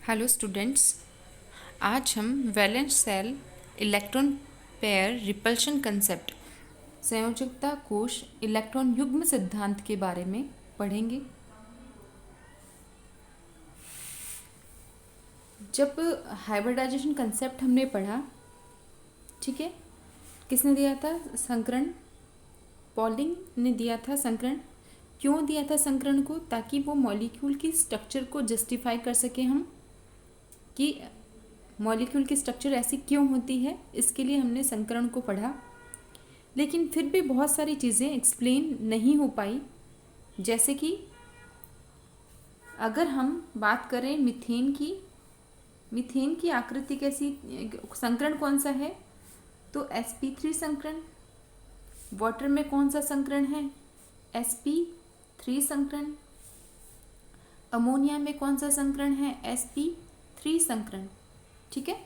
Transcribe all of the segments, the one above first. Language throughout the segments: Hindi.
Hello students. आज हम valence shell electron pair repulsion concept संयोजकता कोश इलेक्ट्रॉन युग्म सिद्धांत के बारे में पढ़ेंगे। जब हाइब्रिडाइजेशन कंसेप्ट हमने पढ़ा, ठीक है, किसने दिया था? संकरण। पॉलिंग ने दिया था संकरण। क्यों दिया था संकरण को? ताकि वो मॉलिक्यूल की स्ट्रक्चर को जस्टिफाई कर सके हम कि मॉलिक्यूल की स्ट्रक्चर ऐसी क्यों होती है। इसके लिए हमने संकरण को पढ़ा। लेकिन फिर भी बहुत सारी चीज़ें एक्सप्लेन नहीं हो पाई। जैसे कि अगर हम बात करें मीथेन की आकृति कैसी, संकरण कौन सा है? तो sp3 संकरण। वाटर में कौन सा संकरण है? sp3 संकरण। अमोनिया में कौन सा संकरण है? sp3 संकरण। ठीक है,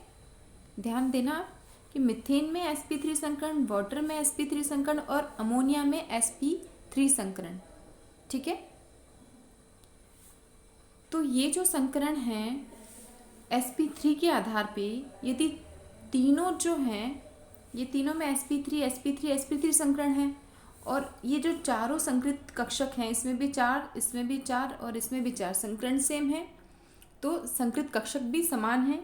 ध्यान देना कि मीथेन में sp3 संकरण, वाटर में sp3 संकरण और अमोनिया में sp3 संकरण। ठीक है, तो ये जो संकरण हैं sp3 के आधार पे, यदि तीनों जो हैं, ये तीनों में sp3 संकरण है और ये जो चारों संकृत कक्षक हैं, इसमें भी चार, इसमें भी चार और इसमें भी चार, संकरण सेम है तो संकृत कक्षक भी समान है।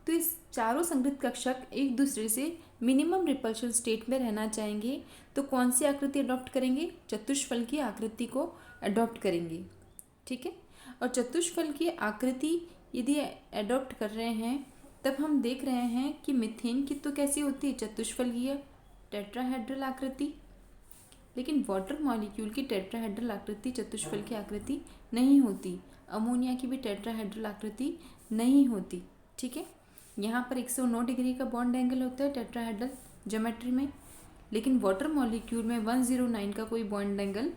तो इस चारों संकृत कक्षक एक दूसरे से मिनिमम रिपल्शन स्टेट में रहना चाहेंगे तो कौन सी आकृति अडॉप्ट करेंगे? चतुष्फल की आकृति को अडॉप्ट करेंगे। ठीक है, और चतुष्फल की आकृति यदि अडॉप्ट कर रहे हैं तब हम देख रहे हैं कि मीथेन की तो कैसी होती है? चतुष्फलकीय टेट्राहेड्रल आकृति। लेकिन वाटर मॉलिक्यूल की टेट्राहेड्रल आकृति चतुष्फल की आकृति नहीं होती। अमोनिया की भी टेट्राहेड्रल आकृति नहीं होती। ठीक है, यहाँ पर 109 डिग्री का बॉन्ड एंगल होता है टेट्राहेड्रल ज्योमेट्री में, लेकिन वाटर मॉलिक्यूल में 109 का कोई बॉन्ड एंगल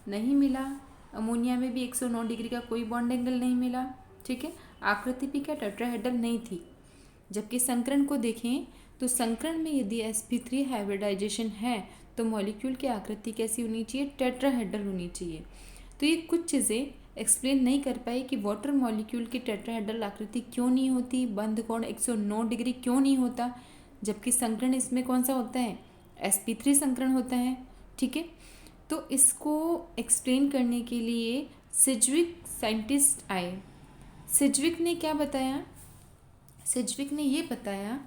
नहीं मिला। अमोनिया में भी 109 डिग्री का कोई बॉन्ड एंगल नहीं मिला। ठीक है, आकृति भी क्या टेट्राहेड्रल नहीं थी। जबकि संकरण को देखें तो संकरण में यदि sp3 हाइब्रिडाइजेशन है तो मॉलिक्यूल की आकृति कैसी होनी चाहिए? टेट्राहेड्रल होनी चाहिए। तो ये कुछ चीज़ें एक्सप्लेन नहीं कर पाई कि वाटर मॉलिक्यूल की टेट्राहेड्रल आकृति क्यों नहीं होती, बंध कोण 109 डिग्री क्यों नहीं होता, जबकि संकरण इसमें कौन सा होता है? sp3 संकरण होता है। ठीक है, तो इसको एक्सप्लेन करने के लिए सिज्विक साइंटिस्ट आए। सिज्विक ने क्या बताया? सिज्विक ने ये बताया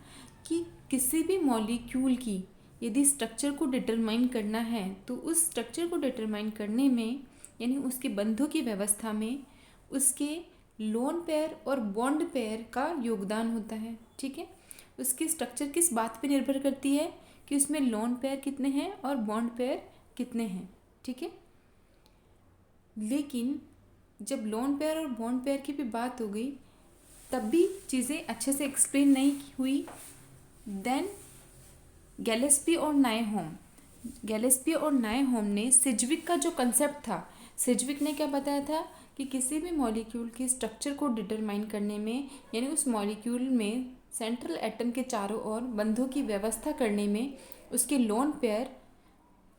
कि किसी भी मॉलिक्यूल की यदि स्ट्रक्चर को डिटरमाइन करना है तो उस स्ट्रक्चर को डिटरमाइन करने में, यानी उसके बंधों की व्यवस्था में, उसके लोन पेयर और बॉन्ड पेयर का योगदान होता है। ठीक है, उसकी स्ट्रक्चर किस बात पे निर्भर करती है कि उसमें लोन पेयर कितने हैं और बॉन्ड पेयर कितने हैं। ठीक है, लेकिन जब लोन पेयर और बॉन्ड पेयर की भी बात हो गई तब भी चीज़ें अच्छे से एक्सप्लेन नहीं हुई। देन गैलेस्पी और नायहोम ने सिज्विक का जो कंसेप्ट था, सिज्विक ने क्या बताया था कि किसी भी मॉलिक्यूल की स्ट्रक्चर को डिटरमाइन करने में, यानी उस मॉलिक्यूल में सेंट्रल एटम के चारों ओर बंधों की व्यवस्था करने में उसके लोन पेयर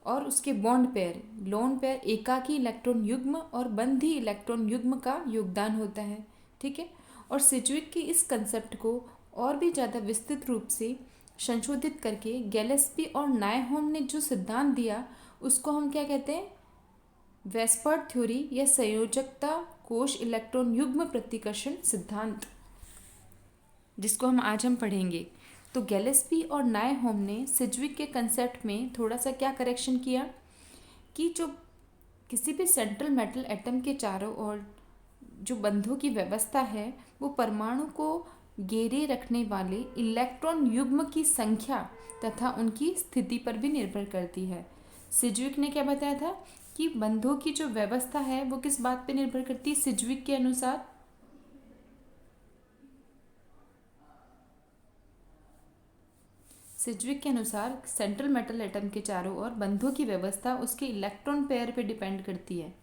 और उसके बॉन्ड पेयर, लोन पेयर एकाकी इलेक्ट्रॉन युग्म और बंधी इलेक्ट्रॉन युग्म का योगदान होता है। ठीक है, और सिज्विक की इस कंसेप्ट को और भी ज़्यादा विस्तृत रूप से संशोधित करके गैलेस्पी और नायहोम ने जो सिद्धांत दिया उसको हम क्या कहते हैं? वेस्पर्ड थ्योरी या संयोजकता कोश इलेक्ट्रॉन युग्म प्रतिकर्षण सिद्धांत, जिसको आज हम पढ़ेंगे। तो गैलेस्पी और नायहोम ने सिज्विक के कंसेप्ट में थोड़ा सा क्या करेक्शन किया कि जो किसी भी सेंट्रल मेटल एटम के चारों ओर जो बंधों की व्यवस्था है वो परमाणु को घेरे रखने वाले इलेक्ट्रॉन युग्म की संख्या तथा उनकी स्थिति पर भी निर्भर करती है। सिज्विक ने क्या बताया था कि बंधों की जो व्यवस्था है वो किस बात पर निर्भर करती है? सिज्विक के अनुसार सेंट्रल मेटल एटम के चारों ओर बंधों की व्यवस्था उसके इलेक्ट्रॉन पेयर पे डिपेंड करती है।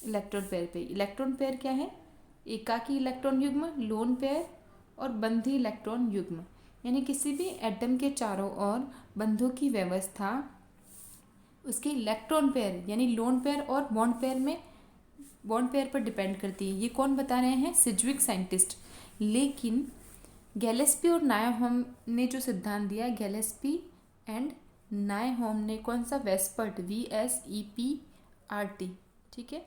इलेक्ट्रॉन पेयर क्या है? एकाकी इलेक्ट्रॉन युग्म, लोन पेयर और बंधी इलेक्ट्रॉन युग्म, यानी किसी भी एटम के चारों ओर बंधों की व्यवस्था उसके इलेक्ट्रॉन पेयर यानी लोन पेयर और बॉन्ड पेयर पर डिपेंड करती है। ये कौन बता रहे हैं? सिज्विक साइंटिस्ट। लेकिन गैलेस्पी और नायहोम ने जो सिद्धांत दिया, गैलेस्पी एंड नायहोम ने कौन सा, वेस्पर्ट, VSEPRT, ठीक है,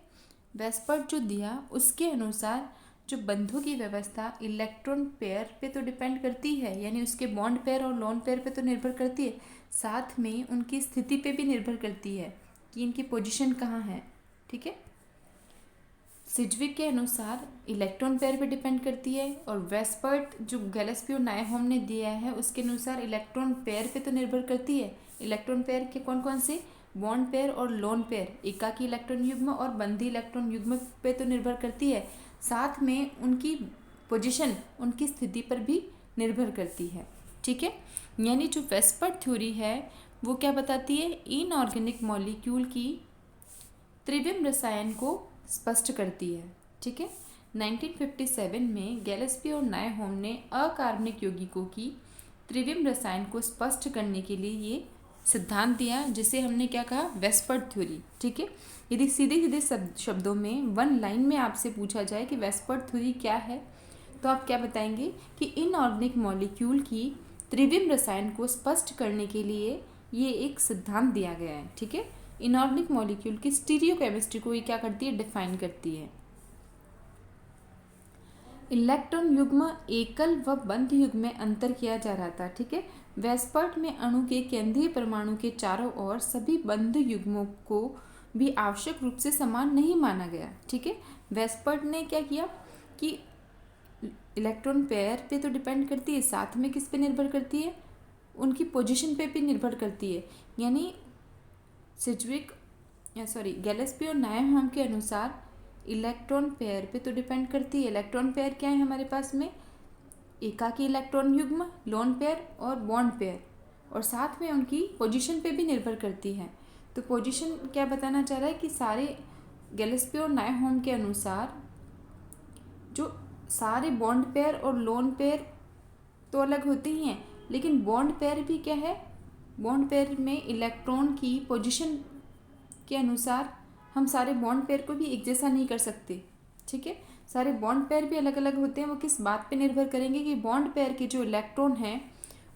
वेस्पर्ट जो दिया उसके अनुसार जो बंधों की व्यवस्था इलेक्ट्रॉन पेयर पे तो डिपेंड करती है, यानी उसके बॉन्ड पेयर और लोन पेयर पे तो निर्भर करती है, साथ में उनकी स्थिति पे भी निर्भर करती है कि इनकी पोजीशन कहाँ है, ठीक है। सिडविक के अनुसार इलेक्ट्रॉन पेयर पे डिपेंड करती है, और वेस्पर्ट जो गैलेस्पी और नायहोम ने दिया है उसके अनुसार इलेक्ट्रॉन पेयर पे तो निर्भर करती है। इलेक्ट्रॉन पेयर के कौन कौन से, बॉन्ड पेयर और लोन पेयर, एकाकी इलेक्ट्रॉन युग्म और बंधी इलेक्ट्रॉन युग्म पे तो निर्भर करती है, साथ में उनकी पोजीशन, उनकी स्थिति पर भी निर्भर करती है, ठीक है। यानी जो वेस्पर्ट थ्योरी है वो क्या बताती है, इनऑर्गेनिक मॉलिक्यूल की त्रिविम रसायन को स्पष्ट करती है, ठीक है। 1957 में गैलेस्पी और नायहोम ने अकार्बनिक यौगिकों की त्रिविम रसायन को स्पष्ट करने के लिए ये सिद्धांत दिया, जिसे हमने क्या कहा, वेस्पर्ट थ्योरी, ठीक है। यदि सीधे सीधे शब्दों में वन लाइन में आपसे पूछा जाए कि वेस्पर्ट थ्योरी क्या है, तो आप क्या बताएंगे कि इनऑर्गेनिक मॉलिक्यूल की त्रिविम रसायन को स्पष्ट करने के लिए ये एक सिद्धांत दिया गया है, ठीक है। इनऑर्गेनिक मॉलिक्यूल की स्टीरियोकेमिस्ट्री को ये क्या करती है, डिफाइन करती है। इलेक्ट्रॉन युग्म एकल व बंध युग्म में अंतर किया जा रहा था, ठीक है। वेस्पर्ट में अणु के केंद्रीय परमाणु के चारों ओर सभी बंध युग्मों को भी आवश्यक रूप से समान नहीं माना गया, ठीक है। वेस्पर्ट ने क्या किया कि इलेक्ट्रॉन पेयर पे तो डिपेंड करती है, साथ में किस पे निर्भर करती है, उनकी पोजीशन पे भी निर्भर करती है। यानी गैलेस्पी और नायहोम के अनुसार इलेक्ट्रॉन पेयर पे तो डिपेंड करती है। इलेक्ट्रॉन पेयर क्या है हमारे पास में, एकाकी इलेक्ट्रॉन युग्म, लोन पेयर और बॉन्ड पेयर, और साथ में उनकी पोजीशन पे भी निर्भर करती है। तो पोजीशन क्या बताना चाह रहा है कि सारे गैलेस्पी और नायहोम के अनुसार जो सारे बॉन्ड पेयर और लोन पेयर तो अलग होते ही हैं, लेकिन बॉन्ड पेयर भी क्या है, बॉन्ड पेयर में इलेक्ट्रॉन की पोजीशन के अनुसार हम सारे बॉन्ड पेयर को भी एक जैसा नहीं कर सकते, ठीक है। सारे बॉन्ड पेयर भी अलग अलग होते हैं। वो किस बात पे निर्भर करेंगे कि बॉन्ड पेयर के जो इलेक्ट्रॉन हैं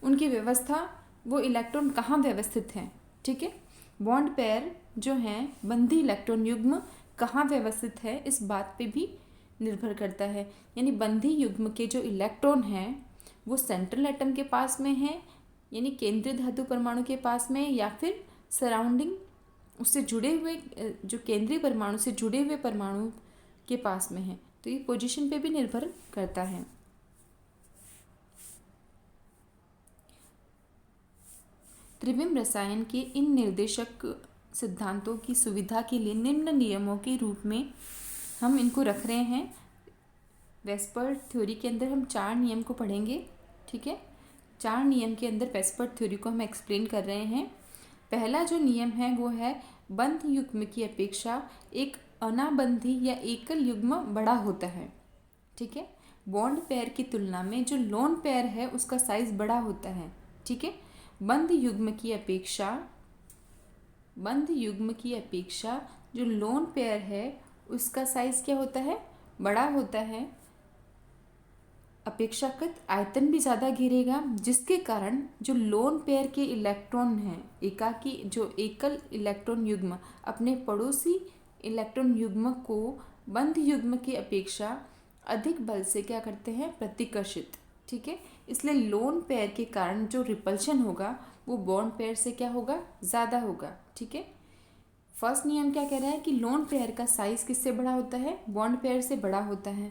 उनकी व्यवस्था, वो इलेक्ट्रॉन कहाँ व्यवस्थित हैं, ठीक है। बॉन्ड पेयर जो हैं, बंधी इलेक्ट्रॉन युग्म कहाँ व्यवस्थित है, इस बात पे भी निर्भर करता है। यानी बंधी युग्म के जो इलेक्ट्रॉन हैं वो सेंट्रल एटम के पास में है, यानी केंद्रीय धातु परमाणु के पास में, या फिर सराउंडिंग उससे जुड़े हुए, जो केंद्रीय परमाणु से जुड़े हुए परमाणु के पास में है। तो ये पोजीशन पे भी निर्भर करता है। त्रिविम रसायन के इन निर्देशक सिद्धांतों की सुविधा के लिए निम्न नियमों के रूप में हम इनको रख रहे हैं। वेस्पर्ट थ्योरी के अंदर हम 4 नियम को पढ़ेंगे, ठीक है। 4 नियम के अंदर वेस्पर्ट थ्योरी को हम एक्सप्लेन कर रहे हैं। पहला जो नियम है वो है, बंध युग्म की अपेक्षा एक अनाबंधी या एकल युग्म बड़ा होता है, ठीक है। बॉन्ड पेयर की तुलना में जो लोन पेयर है उसका साइज बड़ा होता है, ठीक है। बंध युग्म की अपेक्षा जो लोन पेयर है उसका साइज क्या होता है, बड़ा होता है। अपेक्षाकृत आयतन भी ज़्यादा घेरेगा, जिसके कारण जो लोन पेयर के इलेक्ट्रॉन हैं, एकल इलेक्ट्रॉन युग्म अपने पड़ोसी इलेक्ट्रॉन युग्म को बंध युग्म की अपेक्षा अधिक बल से क्या करते हैं, प्रतिकर्षित, ठीक है। इसलिए लोन पेयर के कारण जो रिपल्शन होगा वो बॉन्ड पेयर से क्या होगा, ज़्यादा होगा, ठीक है। फर्स्ट नियम क्या कह रहा है कि लोन पेयर का साइज किससे बड़ा होता है, बॉन्ड पेयर से बड़ा होता है,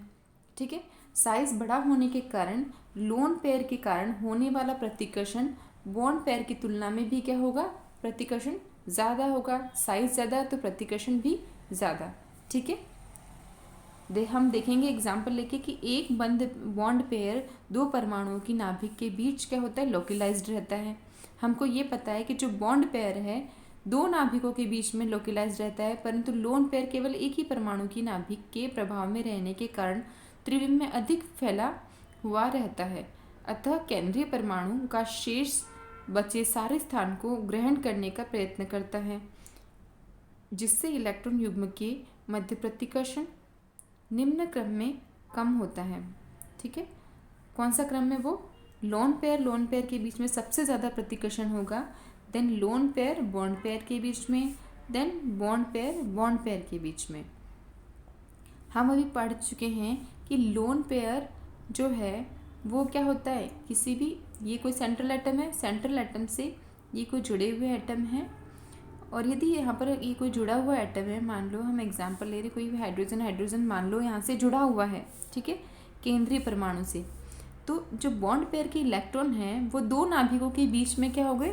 ठीक है। साइज बड़ा होने के कारण लोन पेयर के कारण होने वाला प्रतिकर्षण बॉन्ड पेयर की तुलना में भी क्या होगा, प्रतिकर्षण ज़्यादा होगा। साइज ज़्यादा तो प्रतिकर्षण भी ज़्यादा, ठीक है। हम देखेंगे एग्जाम्पल लेके कि एक बॉन्ड पेयर 2 परमाणुओं की नाभिक के बीच क्या होता है, लोकलाइज्ड रहता है। हमको ये पता है कि जो बॉन्ड पेयर है 2 नाभिकों के बीच में लोकलाइज्ड रहता है, परंतु लोन पेयर केवल एक ही परमाणु की नाभिक के प्रभाव में रहने के कारण त्रिविम में अधिक फैला हुआ रहता है। अतः केंद्रीय परमाणु का शेष बचे सारे स्थान को ग्रहण करने का प्रयत्न करता है, जिससे इलेक्ट्रॉन युग्म के मध्य प्रतिकर्षण निम्न क्रम में कम होता है, ठीक ठीक है, कौन सा क्रम है वो? लोन पेयर के बीच में सबसे ज़्यादा प्रतिकर्षण होगा, then lone pair bond pair के बीच में, देन बॉन्ड पेयर के बीच में। हम अभी पढ़ चुके हैं कि लोन पेयर जो है वो क्या होता है, किसी भी, ये कोई सेंट्रल एटम है, सेंट्रल एटम से ये कोई जुड़े हुए एटम है, और यदि यहाँ पर ये कोई जुड़ा हुआ एटम है, मान लो हम एग्जांपल ले रहे, कोई भी हाइड्रोजन मान लो यहाँ से जुड़ा हुआ है, ठीक है, केंद्रीय परमाणु से, तो जो बॉन्ड पेयर के इलेक्ट्रॉन हैं वो दो नाभिकों के बीच में क्या हो गए,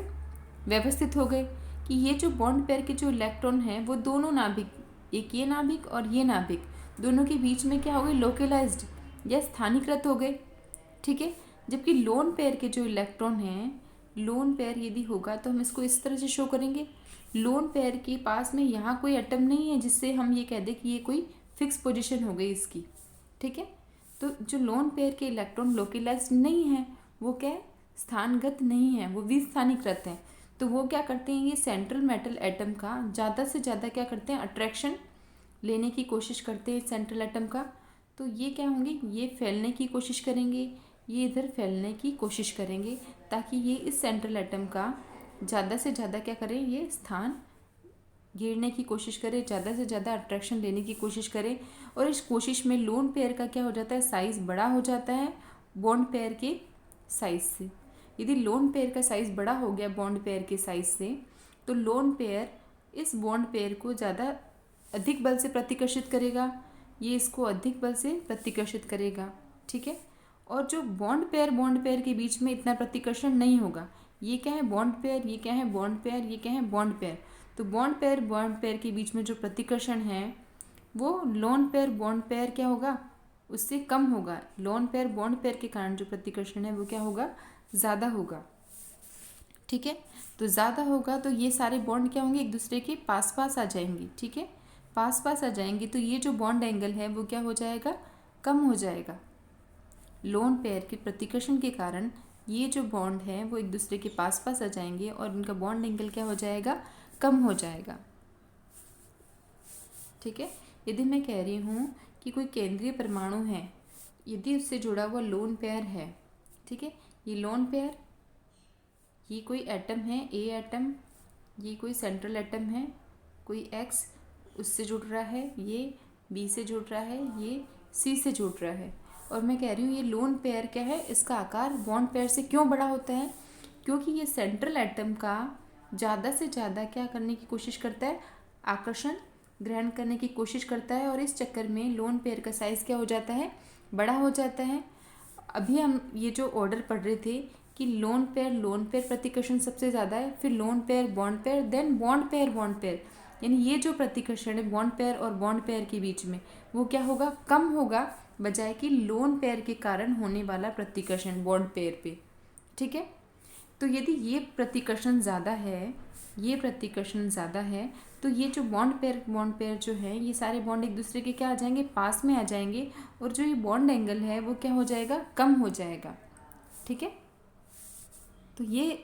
व्यवस्थित हो गए, कि ये जो बॉन्ड पेयर के जो इलेक्ट्रॉन हैं वो दोनों नाभिक, एक ये नाभिक और ये नाभिक, दोनों के बीच में क्या हो गए, लोकलाइज्ड या स्थानीकृत हो गए, ठीक है। जबकि लोन पेयर के जो इलेक्ट्रॉन हैं, लोन पेयर यदि होगा तो हम इसको इस तरह से शो करेंगे, लोन पेयर के पास में यहाँ कोई एटम नहीं है जिससे हम ये कह दें कि ये कोई फिक्स पोजीशन हो गई इसकी, ठीक है। तो जो लोन पेयर के इलेक्ट्रॉन लोकलाइज्ड नहीं है, वो क्या है, स्थानगत नहीं है, वो विस्थानीकृत हैं। तो वो क्या करते हैं, ये सेंट्रल मेटल एटम का ज़्यादा से ज़्यादा क्या करते हैं, अट्रैक्शन लेने की कोशिश करते हैं सेंट्रल एटम का। तो ये क्या होंगे, ये फैलने की कोशिश करेंगे, ये इधर फैलने की कोशिश करेंगे, ताकि ये इस सेंट्रल एटम का ज़्यादा से ज़्यादा क्या करें, ये स्थान घेरने की कोशिश करें, ज़्यादा से ज़्यादा अट्रैक्शन लेने की कोशिश करें। और इस कोशिश में लोन पेयर का क्या हो जाता है, साइज़ बड़ा हो जाता है बॉन्ड पेयर के साइज़ से। यदि लोन पेयर का साइज़ बड़ा हो गया बॉन्ड पेयर के साइज़ से, तो लोन पेयर इस बॉन्ड पेयर को ज़्यादा अधिक बल से प्रतिकर्षित करेगा, ये इसको अधिक बल से प्रतिकर्षित करेगा, ठीक है। और जो बॉन्ड पेयर के बीच में इतना प्रतिकर्षण नहीं होगा, ये क्या है, बॉन्ड पेयर, ये क्या है, बॉन्ड पेयर, ये क्या है, बॉन्ड पेयर। तो बॉन्ड पेयर के बीच में जो प्रतिकर्षण है वो लोन पेयर बॉन्ड पेयर क्या होगा, उससे कम होगा। लोन पेयर बॉन्ड पेयर के कारण जो प्रतिकर्षण है वो क्या होगा, ज़्यादा होगा, ठीक है। तो ज़्यादा होगा तो ये सारे बॉन्ड क्या होंगे, एक दूसरे के पास पास आ जाएंगे, ठीक है, पास पास आ जाएंगे, तो ये जो बॉन्ड एंगल है वो क्या हो जाएगा, कम हो जाएगा। लोन पेयर के प्रतिकर्षण के कारण ये जो बॉन्ड है वो एक दूसरे के पास पास आ जाएंगे और उनका बॉन्ड एंगल क्या हो जाएगा, कम हो जाएगा, ठीक है। यदि मैं कह रही हूँ कि कोई केंद्रीय परमाणु है, यदि उससे जुड़ा हुआ लोन पेयर है, ठीक है, ये लोन पेयर, ये कोई एटम है, ए एटम, ये कोई सेंट्रल एटम है, कोई एक्स उससे जुड़ रहा है, ये बी से जुड़ रहा है, ये सी से जुड़ रहा है, और मैं कह रही हूँ ये लोन पेयर क्या है, इसका आकार बॉन्ड पेयर से क्यों बड़ा होता है, क्योंकि ये सेंट्रल एटम का ज़्यादा से ज़्यादा क्या करने की कोशिश करता है, आकर्षण ग्रहण करने की कोशिश करता है, और इस चक्कर में लोन पेयर का साइज़ क्या हो जाता है, बड़ा हो जाता है। अभी हम ये जो ऑर्डर पढ़ रहे थे कि लोन पेयर प्रतिकर्षण सबसे ज़्यादा है, फिर lone pair bond pair, then bond pair, यानी ये जो प्रतिकर्षण है बॉन्ड पेयर और बॉन्ड पेयर के बीच में वो क्या होगा, कम होगा, बजाय कि लोन पेयर के कारण होने वाला प्रतिकर्षण बॉन्ड पेयर पे, ठीक है। तो यदि ये प्रतिकर्षण ज़्यादा है, ये प्रतिकर्षण ज़्यादा है, तो ये जो बॉन्ड पेयर जो है, ये सारे बॉन्ड एक दूसरे के क्या आ जाएंगे, पास में आ जाएंगे, और जो ये बॉन्ड एंगल है वो क्या हो जाएगा, कम हो जाएगा, ठीक है। तो ये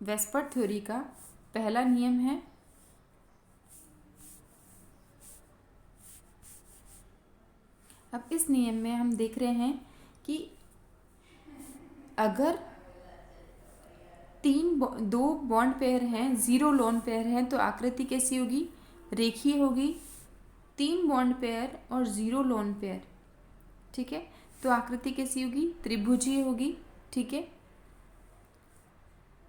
वेस्पर्ट थ्योरी का पहला नियम है। अब इस नियम में हम देख रहे हैं कि अगर दो बॉन्ड पेयर हैं, जीरो लोन पेयर हैं, तो आकृति कैसी होगी, रेखीय होगी। 3 बॉन्ड पेयर और जीरो लोन पेयर, ठीक है, तो आकृति कैसी होगी, त्रिभुजीय होगी, ठीक है।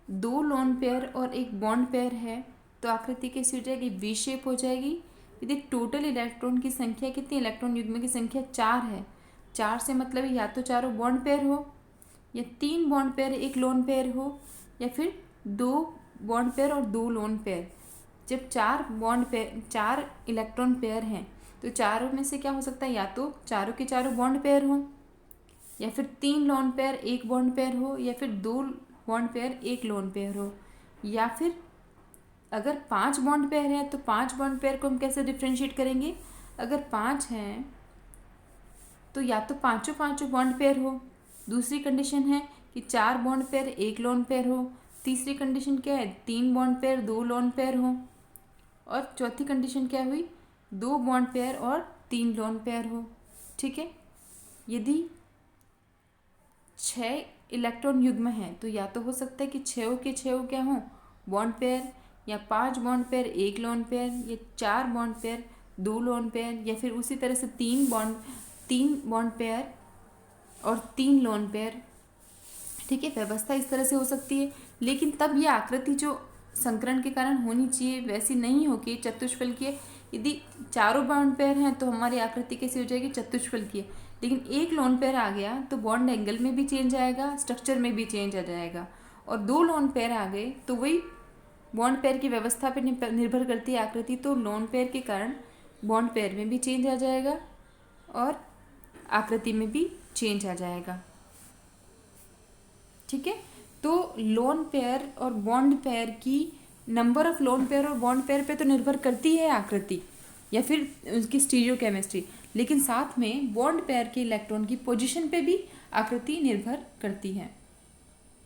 2 लोन पेयर और 1 बॉन्ड पेयर है तो आकृति कैसी हो जाएगी, वी शेप हो जाएगी। यदि टोटल इलेक्ट्रॉन की संख्या कितनी, इलेक्ट्रॉन युग्म की संख्या 4 है, 4 से मतलब या तो चारों बॉन्ड पेयर हो, या 3 बॉन्ड पेयर 1 लोन पेयर हो, या फिर 2 बॉन्ड पेयर और 2 लोन पेयर। जब 4 इलेक्ट्रॉन पेयर हैं तो चारों में से क्या हो सकता है, या तो चारों के चारों बॉन्ड पेयर हो, या फिर 3 लोन पेयर 1 बॉन्ड पेयर हो, या फिर 2 बॉन्ड पेयर 1 लोन पेयर हो, या फिर अगर 5 बॉन्ड पेयर हैं तो 5 बॉन्ड पेयर को हम कैसे डिफ्रेंशिएट करेंगे, अगर 5 हैं तो या तो पाँचों बॉन्ड पेयर हो, दूसरी कंडीशन है कि 4 बॉन्ड पेयर 1 लोन पेयर हो, तीसरी कंडीशन क्या है, 3 बॉन्ड पेयर 2 लोन पेयर हो, और चौथी कंडीशन क्या हुई, 2 बॉन्ड पेयर और 3 लोन पेयर हो, ठीक है। यदि 6 इलेक्ट्रॉन युग्म हैं तो या तो हो सकता है कि 6 के 6 क्या हों बॉन्ड पेयर, या 5 बॉन्ड पेयर 1 लोन पेयर, या 4 बॉन्ड पेयर 2 लोन पेयर, या फिर उसी तरह से 3 बॉन्ड पेयर और 3 लोन पेयर। ठीक है, व्यवस्था इस तरह से हो सकती है। लेकिन तब ये आकृति जो संकरण के कारण होनी चाहिए वैसी नहीं होगी, चतुष्फलकीय। यदि चारों बॉन्ड पेयर हैं तो हमारी आकृति कैसी हो जाएगी, चतुष्फलकीय। लेकिन एक लोन पेयर आ गया तो बॉन्ड एंगल में भी चेंज आएगा, स्ट्रक्चर में भी चेंज आ जाएगा। और 2 लोन पेयर आ गए तो वही बॉन्ड पेयर की व्यवस्था पर निर्भर करती है आकृति, तो लोन पेयर के कारण बॉन्ड पेयर में भी चेंज आ जाएगा और आकृति में भी चेंज आ जाएगा। ठीक है, तो लोन पेयर और बॉन्ड पेयर की नंबर ऑफ लोन पेयर और बॉन्ड पेयर पे तो निर्भर करती है आकृति या फिर उसकी स्टीरियोकेमिस्ट्री, लेकिन साथ में बॉन्ड पेयर के इलेक्ट्रॉन की पोजीशन पे भी आकृति निर्भर करती है।